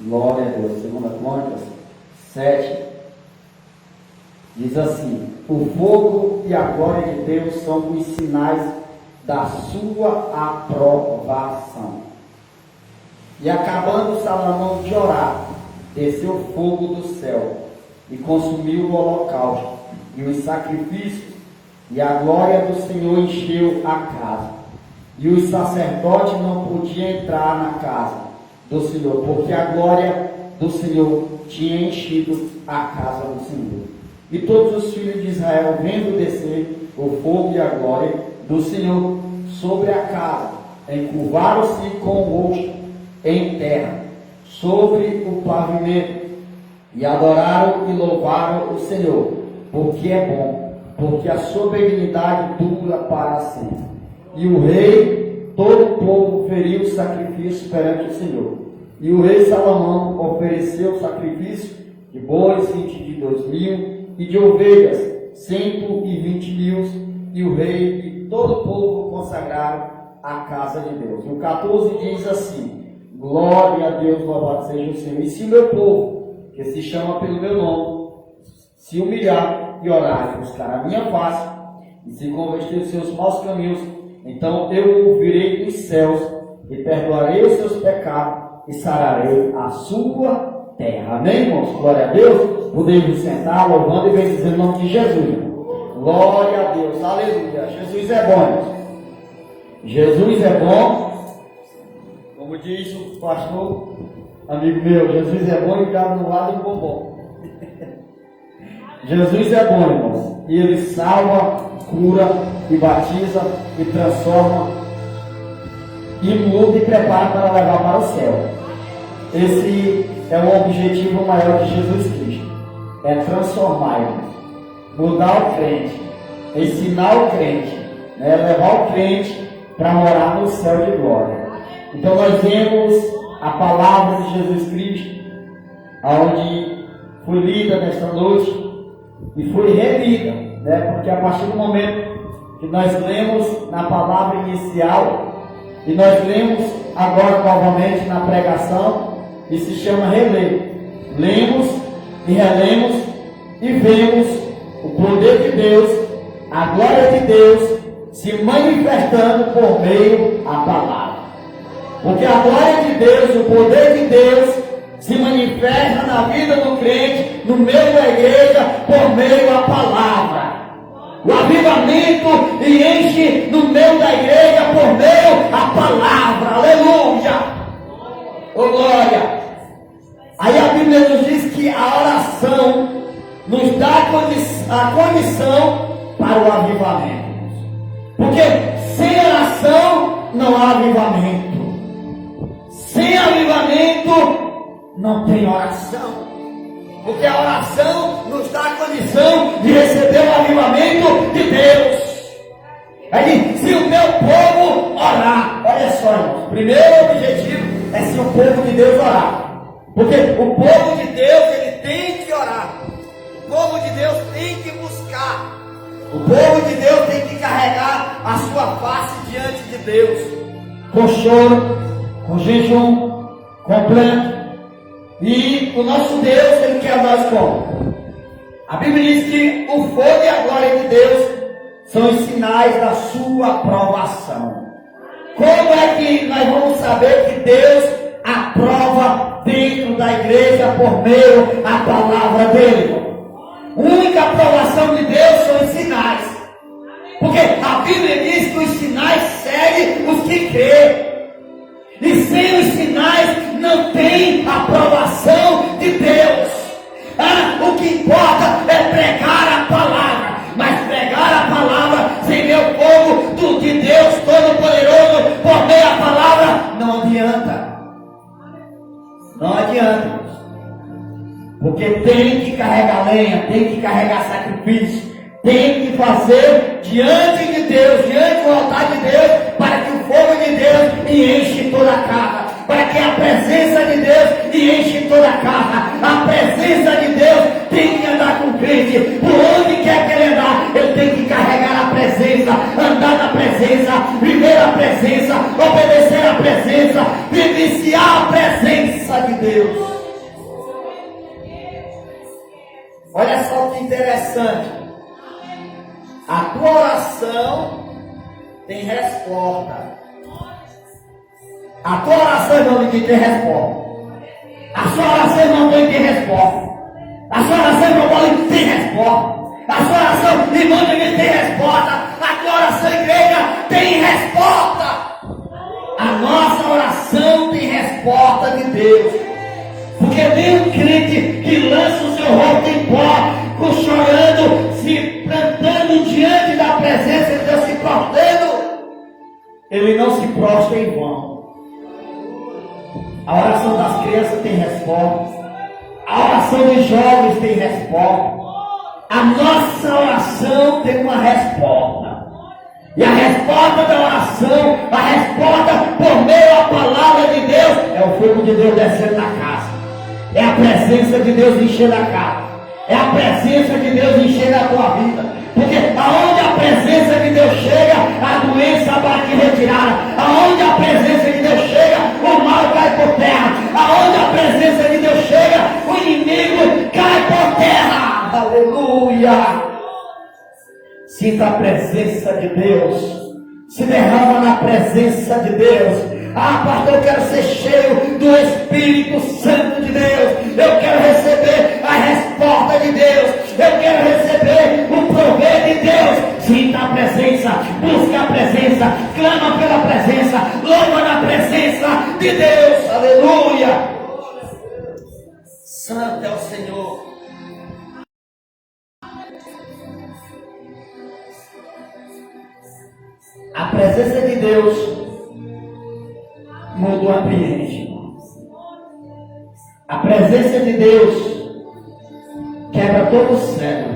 Glória a Deus. 2 Crônicas 7 diz assim: o fogo e a glória de Deus são os sinais da sua aprovação. E acabando Salomão de orar, desceu fogo do céu e consumiu o holocausto e os sacrifícios, e a glória do Senhor encheu a casa. E os sacerdotes não podiam entrar na casa do Senhor, porque a glória do Senhor tinha enchido a casa do Senhor. E todos os filhos de Israel, vendo descer o fogo e a glória do Senhor sobre a casa, encurvaram-se com o rosto em terra, sobre o pavimento, e adoraram e louvaram o Senhor, porque é bom, porque a sua benignidade dura para sempre. E o rei, todo o povo, feriu sacrifício perante o Senhor. E o rei Salomão ofereceu sacrifício de bois 22.000 e de ovelhas 120.000, e o rei e todo o povo consagraram a casa de Deus. E o 14 diz assim: glória a Deus, louvado seja o Senhor. E se o meu povo, que se chama pelo meu nome, se humilhar e orar e buscar a minha face, e se converter os seus maus caminhos, então eu ouvirei dos céus e perdoarei os seus pecados e sararei a sua terra. Amém, irmãos? Glória a Deus. Podemos sentar louvando e bendizendo o nome de Jesus. Glória a Deus. Aleluia. Jesus é bom, irmãos. Jesus é bom. Como diz o pastor amigo meu, Jesus é bom e o diabo não vale um bombom. Jesus é bom, irmãos. E ele salva, cura e batiza e transforma e muda e prepara para levar para o céu. Esse é o objetivo maior de Jesus Cristo. É transformar, irmãos. Mudar o crente. Ensinar o crente. Levar o crente para morar no céu de glória. Então nós vemos a palavra de Jesus Cristo, onde foi lida nesta noite e foi relida, porque a partir do momento que nós lemos na palavra inicial e nós lemos agora novamente na pregação, e se chama reler. Lemos e relemos e vemos o poder de Deus, a glória de Deus se manifestando por meio da palavra. Porque a glória de Deus, o poder de Deus se manifesta na vida do crente, no meio da igreja, por meio da palavra. O avivamento e enche no meio da igreja por meio da palavra. Aleluia! Oh, glória! Aí a Bíblia nos diz que a oração nos dá a condição para o avivamento. Porque sem oração não há avivamento. Sem avivamento não tem oração. Porque a oração nos dá a condição de receber o avivamento de Deus. Aí, se o meu povo orar, olha só, irmãos, o primeiro objetivo é se o povo de Deus orar. Porque o povo de Deus, ele tem que orar. O povo de Deus tem que buscar. O povo de Deus tem que carregar a sua face diante de Deus. Com choro, com jejum completo. E o nosso Deus, ele quer nós como? A Bíblia diz que o fogo e a glória de Deus são os sinais da sua aprovação. Como é que nós vamos saber que Deus aprova dentro da igreja por meio da palavra dele? A única aprovação de Deus são os sinais. Porque a Bíblia diz que os sinais seguem os que creem. E sem os sinais não tem aprovação de Deus. O que importa é pregar a palavra. Mas pregar a palavra sem meu povo do de Deus Todo-Poderoso por meio da palavra não adianta. Não adianta. Porque tem que carregar lenha, tem que carregar sacrifício, tem que fazer diante de Deus, diante do altar de Deus, para que o fogo de Deus enche toda a casa, para que a presença de Deus enche toda a casa. A presença de Deus tem que andar com o crente, por onde quer que ele andar, ele tem que carregar a presença, andar na presença, viver a presença, obedecer a presença, vivenciar a presença de Deus. Deus. Olha só que interessante. A tua oração tem resposta. A tua oração, irmão, ninguém tem resposta. A sua oração, irmão, ninguém tem resposta. A sua oração, irmão, ninguém tem resposta. A sua oração, irmão, ninguém tem resposta. A tua oração, igreja, tem resposta. A nossa oração tem resposta de Deus. Porque nem um crente que lança o seu rosto em pó, chorando, se plantando diante da presença de Deus, se prostrando, ele não se prostra em vão. A oração das crianças tem resposta. A oração dos jovens tem resposta. A nossa oração tem uma resposta. E a resposta da oração, a resposta por meio da palavra de Deus, é o fogo de Deus descendo na casa. É a presença de Deus enchendo a casa. É a presença de Deus enchendo a tua vida. Porque aonde a presença de Deus chega, a doença vai te retirar. Aonde a presença de Deus chega, o mal cai por terra. Aonde a presença de Deus chega, o inimigo cai por terra. Aleluia! Sinta a presença de Deus. Se derrama na presença de Deus. Ah, pastor, eu quero ser cheio do Espírito Santo de Deus. Eu quero receber a resposta de Deus. Eu quero receber o prover de Deus. Sinta a presença, busca a presença, clama pela presença, louva na presença de Deus. Aleluia! Santo é o Senhor. A presença de Deus muda o ambiente. A presença de Deus quebra todo o cedro.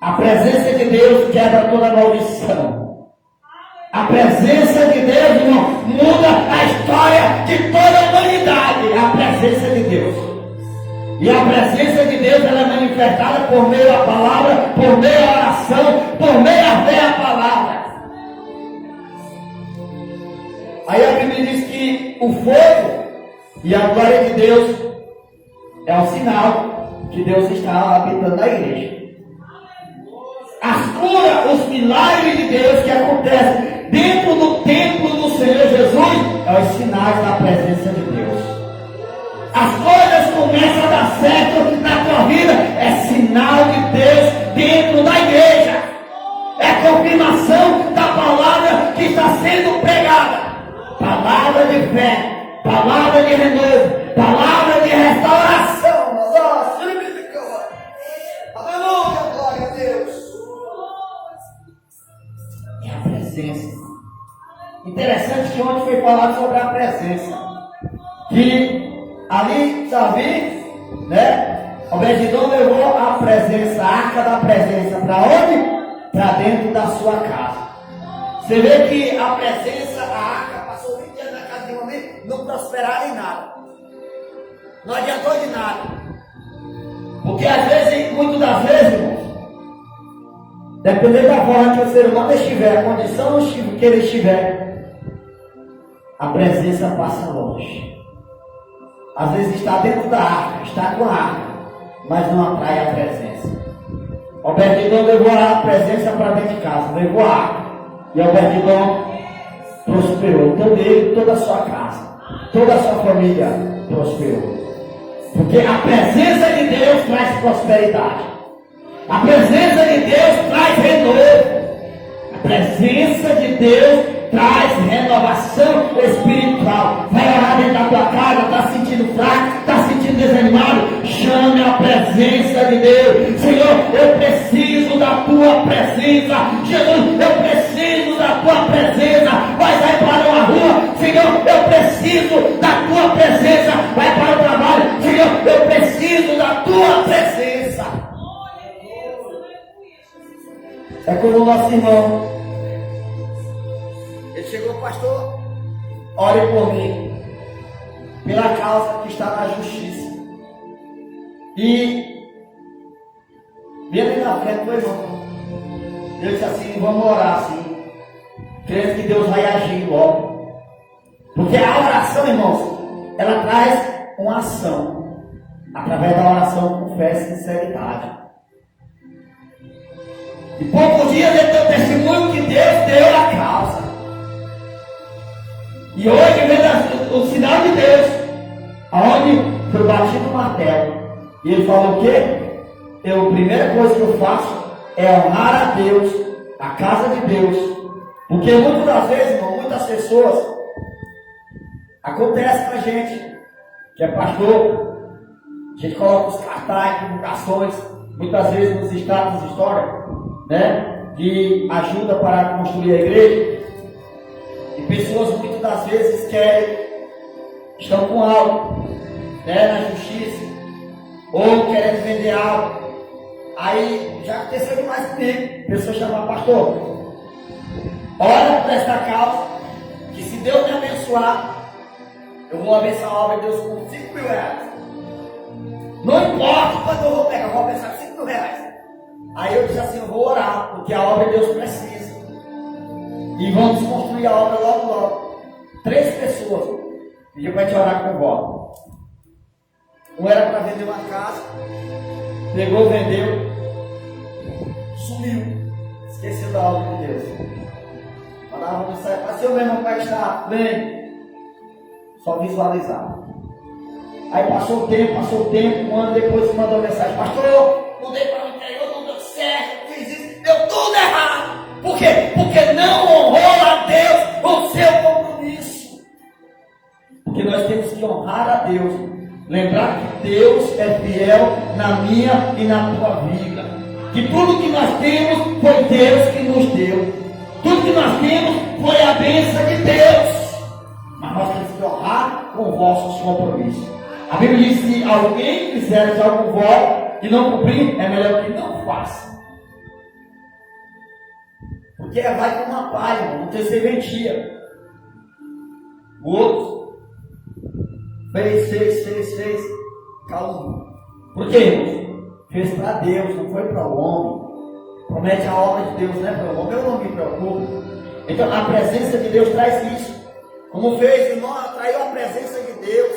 A presença de Deus quebra toda a maldição. A presença de Deus, irmão, muda a história de toda a humanidade. A presença de Deus. E a presença de Deus, ela é manifestada por meio da palavra, por meio da oração, por meio da fé à palavra. Aí a Bíblia diz que o fogo e a glória de Deus é o sinal que Deus está habitando na igreja. As curas, os milagres de Deus que acontecem dentro do templo do Senhor Jesus é os sinais da presença de Deus. As coisas começam a dar certo na tua vida, é sinal de Deus dentro da igreja. É confirmação da palavra que está sendo pregada. Palavra de fé, palavra de renovo, palavra de restauração. Aleluia, glória a Deus. É a presença. Interessante que ontem foi falado sobre a presença. Que ali Davi, né? Obed-edom levou a presença, a arca da presença, para onde? Para dentro da sua casa. Você vê que a presença, a arca, passou 20 anos na casa de um homem, não prosperaram em nada. Não adiantou de nada. Porque às vezes, muitas das vezes, irmãos, dependendo da forma que o ser humano estiver, a condição que ele estiver, a presença passa longe. Às vezes está dentro da arca, está com a arca, mas não atrai a presença. Obed-edom levou a presença para dentro de casa, levou a arca. E Obed-edom prosperou, todo ele, toda a sua casa, toda a sua família prosperou. Porque a presença de Deus traz prosperidade. A presença de Deus traz renovo. A presença de Deus traz renovação espiritual. Vai orar dentro da tua casa, está sentindo fraco, está sentindo desanimado, chame a presença de Deus. Senhor, eu preciso da tua presença. Jesus, eu preciso da tua presença. Vai sair para uma rua, Senhor, eu preciso da tua presença. Vai para o trabalho, Senhor, eu preciso da tua presença. É como o nosso irmão. Ele chegou, pastor, ore por mim, pela causa que está na justiça. E veio ali na frente do irmão. Ele disse assim, vamos orar assim, crendo que Deus vai agir logo. Porque a oração, irmãos, ela traz uma ação, através da oração com fé e sinceridade. E poucos dias ele deu testemunho que Deus deu a causa. E hoje vem o sinal de Deus, aonde foi batido o martelo. E ele falou o quê? A primeira coisa que eu faço é honrar a Deus, a casa de Deus. Porque muitas das vezes, irmão, muitas pessoas, acontece com a gente, que é pastor, a gente coloca os cartazes, divulgações, muitas vezes nos status de história, né, de ajuda para construir a igreja. E pessoas muitas das vezes estão com algo, né, na justiça, ou querem vender algo. Aí já aconteceu demais comigo. Pessoa chama pastor, ora por esta causa, que se Deus me abençoar, eu vou abençoar a obra de Deus com 5 mil reais. Não importa quanto eu vou pegar, eu vou abençoar 5 mil reais. Aí eu disse assim, eu vou orar, porque a obra de Deus precisa. E vamos construir a obra logo, logo. 3 pessoas pediu para a gente orar com voto. Um era para vender uma casa, pegou, vendeu, sumiu, esqueceu da obra de Deus. Mandava uma mensagem, mas seu mesmo pai está bem, só visualizar. Aí passou o tempo, um ano depois mandou mensagem, pastor, mudei para o interior, não deu certo, fiz isso, deu tudo errado. Por quê? Porque não honrou a Deus o seu compromisso. Porque nós temos que honrar a Deus. Lembrar que Deus é fiel na minha e na tua vida. Que tudo que nós temos foi Deus que nos deu. Tudo que nós temos foi a bênção de Deus. Mas nós temos que honrar com vossos compromissos. A Bíblia diz que se alguém fizer algum voto e não cumprir, é melhor que não faça. Porque vai com uma palha, não tem serventia. O outro fez, calma. Por quê, irmãos? Fez para Deus, não foi para o homem. Promete a obra de Deus, não é para o homem, eu não me preocupo. Então a presença de Deus traz isso. Como fez, irmão, atraiu a presença de Deus.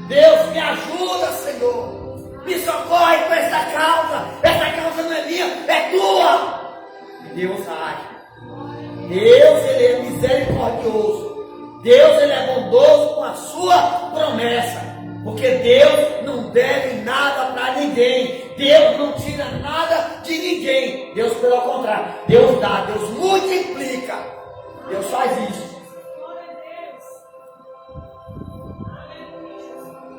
Deus me ajuda, Senhor. Me socorre com essa causa. Essa causa não é minha, é tua. E Deus age. Deus, Ele é misericordioso. Deus, Ele é bondoso com a sua promessa. Porque Deus não deve nada para ninguém. Deus não tira nada de ninguém. Deus, pelo contrário, Deus dá, Deus multiplica. Deus faz isso.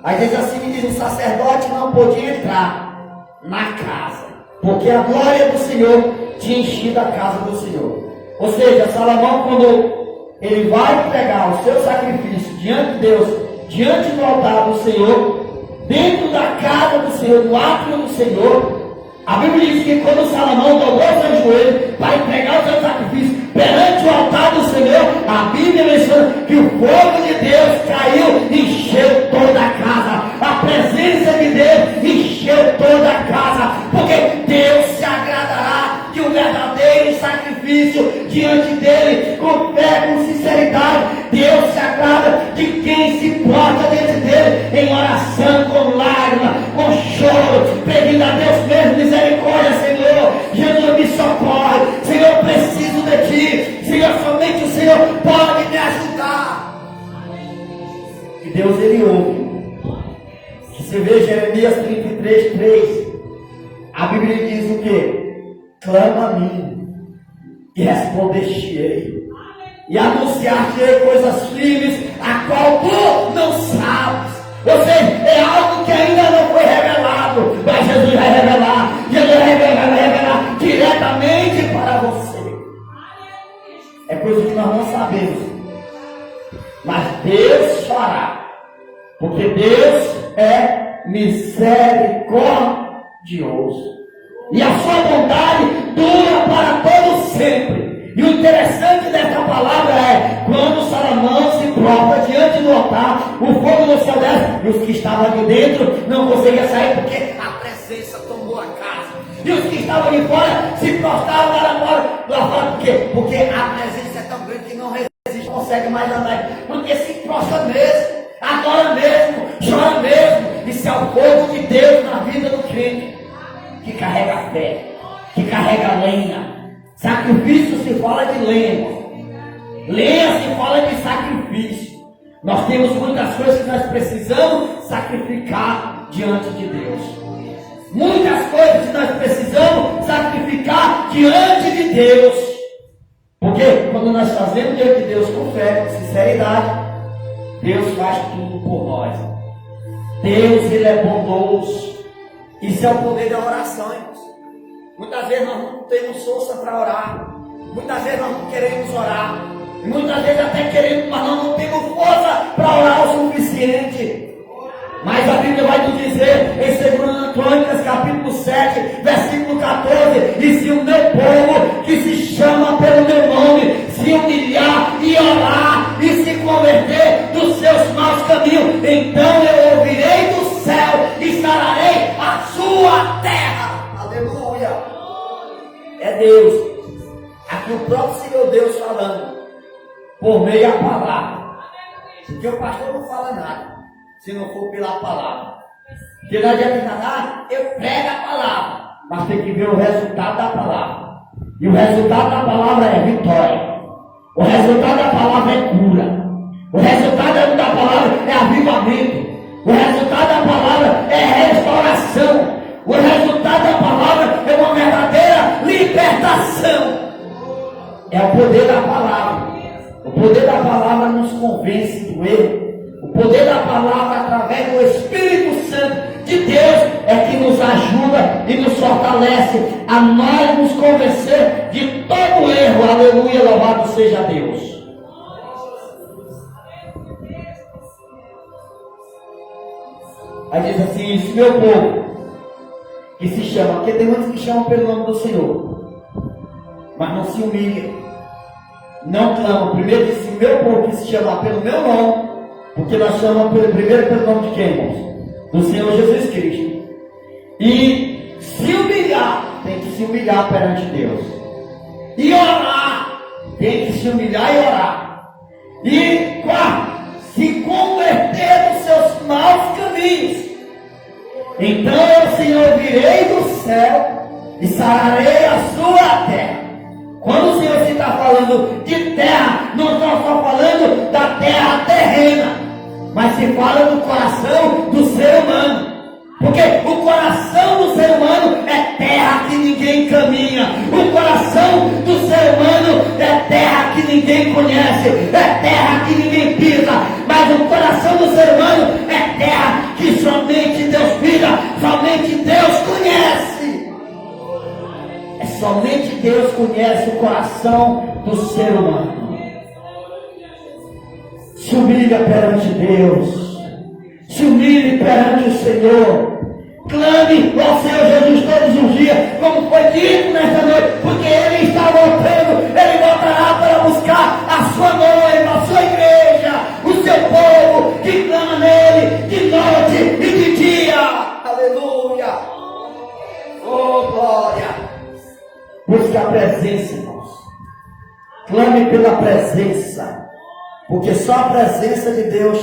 Às vezes assim me diz, o sacerdote não podia entrar na casa, porque a glória do Senhor tinha enchido a casa do Senhor. Ou seja, Salomão, quando ele vai entregar o seu sacrifício diante de Deus, diante do altar do Senhor, dentro da casa do Senhor, no átrio do Senhor, a Bíblia diz que quando Salomão dobrou seu joelho para entregar o seu sacrifício perante o altar do Senhor, a Bíblia menciona que o fogo de Deus caiu e encheu toda a casa. A presença de Deus encheu toda a casa, porque Deus se agradará de um verdadeiro sacrifício diante dele, com fé, com sinceridade. Deus se agrada de quem se porta diante dele em oração, com lágrimas, com choro, pedindo a Deus mesmo misericórdia. Senhor, Jesus, me socorre. Senhor, preciso de ti. Senhor, somente o Senhor pode me ajudar. E Deus, Ele ouve. Você vê Jeremias 33:3, a Bíblia diz o quê? Clama a mim e responder-te-ei, e anunciar-te-ei coisas firmes, a qual tu não sabes. Ou seja, é algo que ainda não foi revelado, mas Jesus vai revelar. Jesus vai revelar diretamente para você. É coisa que nós não sabemos, mas Deus fará, porque Deus é misericordioso e a sua bondade dura para todo sempre. E o interessante dessa palavra é quando Salomão se prova diante do altar, o fogo do céu desce, e os que estavam ali dentro não conseguiam sair porque a presença tomou a casa. E os que estavam ali fora se prostravam lá fora. Por quê? Porque a presença é tão grande que não resiste, não consegue mais andar. Porque se prostra mesmo, adora mesmo, chora mesmo. carrega lenha. Sacrifício se fala de lenha. Lenha se fala de sacrifício. Nós temos muitas coisas que nós precisamos sacrificar diante de Deus. Muitas coisas que nós precisamos sacrificar diante de Deus. Porque quando nós fazemos diante de Deus com fé, com sinceridade, Deus faz tudo por nós. Deus, Ele é bondoso. Isso é o poder da oração, irmãos. Muitas vezes nós não temos força para orar. Muitas vezes nós não queremos orar. E muitas vezes até queremos, mas nós não temos força para orar o suficiente. Mas a Bíblia vai nos dizer em 2 Crônicas, capítulo 7, versículo 14: e se o meu povo, que se chama pelo meu nome, se humilhar e orar e se converter dos seus maus caminhos, então eu ouvirei do céu e sararei a sua terra. Aleluia! É Deus. Aqui o próprio Senhor Deus falando, por meio da palavra. Porque o pastor não fala nada se não for pela palavra. Porque não adianta nada, eu prego a palavra, mas tem que ver o resultado da palavra. E o resultado da palavra é vitória. O resultado da palavra é cura. O resultado da palavra é avivamento. O resultado da palavra é restauração. O resultado da palavra é uma verdadeira libertação. É o poder da palavra. O poder da palavra nos convence do erro. O poder da palavra, através do Espírito Santo de Deus, é que nos ajuda e nos fortalece a nós nos convencer de todo erro. Aleluia, louvado seja Deus. Aí diz assim: esse meu povo, que se chama, porque tem muitos que chamam pelo nome do Senhor, mas não se humilham, não clamam. Primeiro disse: meu povo, que se chama pelo meu nome, porque nós chamamos primeiro pelo nome de quem, irmãos? Do Senhor Jesus Cristo. E se humilhar, tem que se humilhar perante Deus. E orar, tem que se humilhar e orar. E quarto, se converter dos seus maus caminhos. Então eu, Senhor, virei do céu e sararei a sua terra. Quando o Senhor está falando de terra, não está só falando da terra terrena, mas se fala do coração do ser humano. Porque o coração do ser humano é terra que ninguém caminha. O coração do ser humano é terra que ninguém conhece. É terra que ninguém pisa. Mas o coração do ser humano é terra que somente Deus pisa. Somente Deus conhece. É somente Deus conhece o coração do ser humano. Se humilha perante Deus. Se humilhe perante o Senhor. Clame ao Senhor Jesus todos os dias, como foi dito nesta noite, porque Ele está voltando. Ele voltará para buscar a sua noiva, a sua igreja, o seu povo que clama nele de noite e de dia. Aleluia! Oh, glória! Busque a presença, irmãos. Clame pela presença, porque só a presença de Deus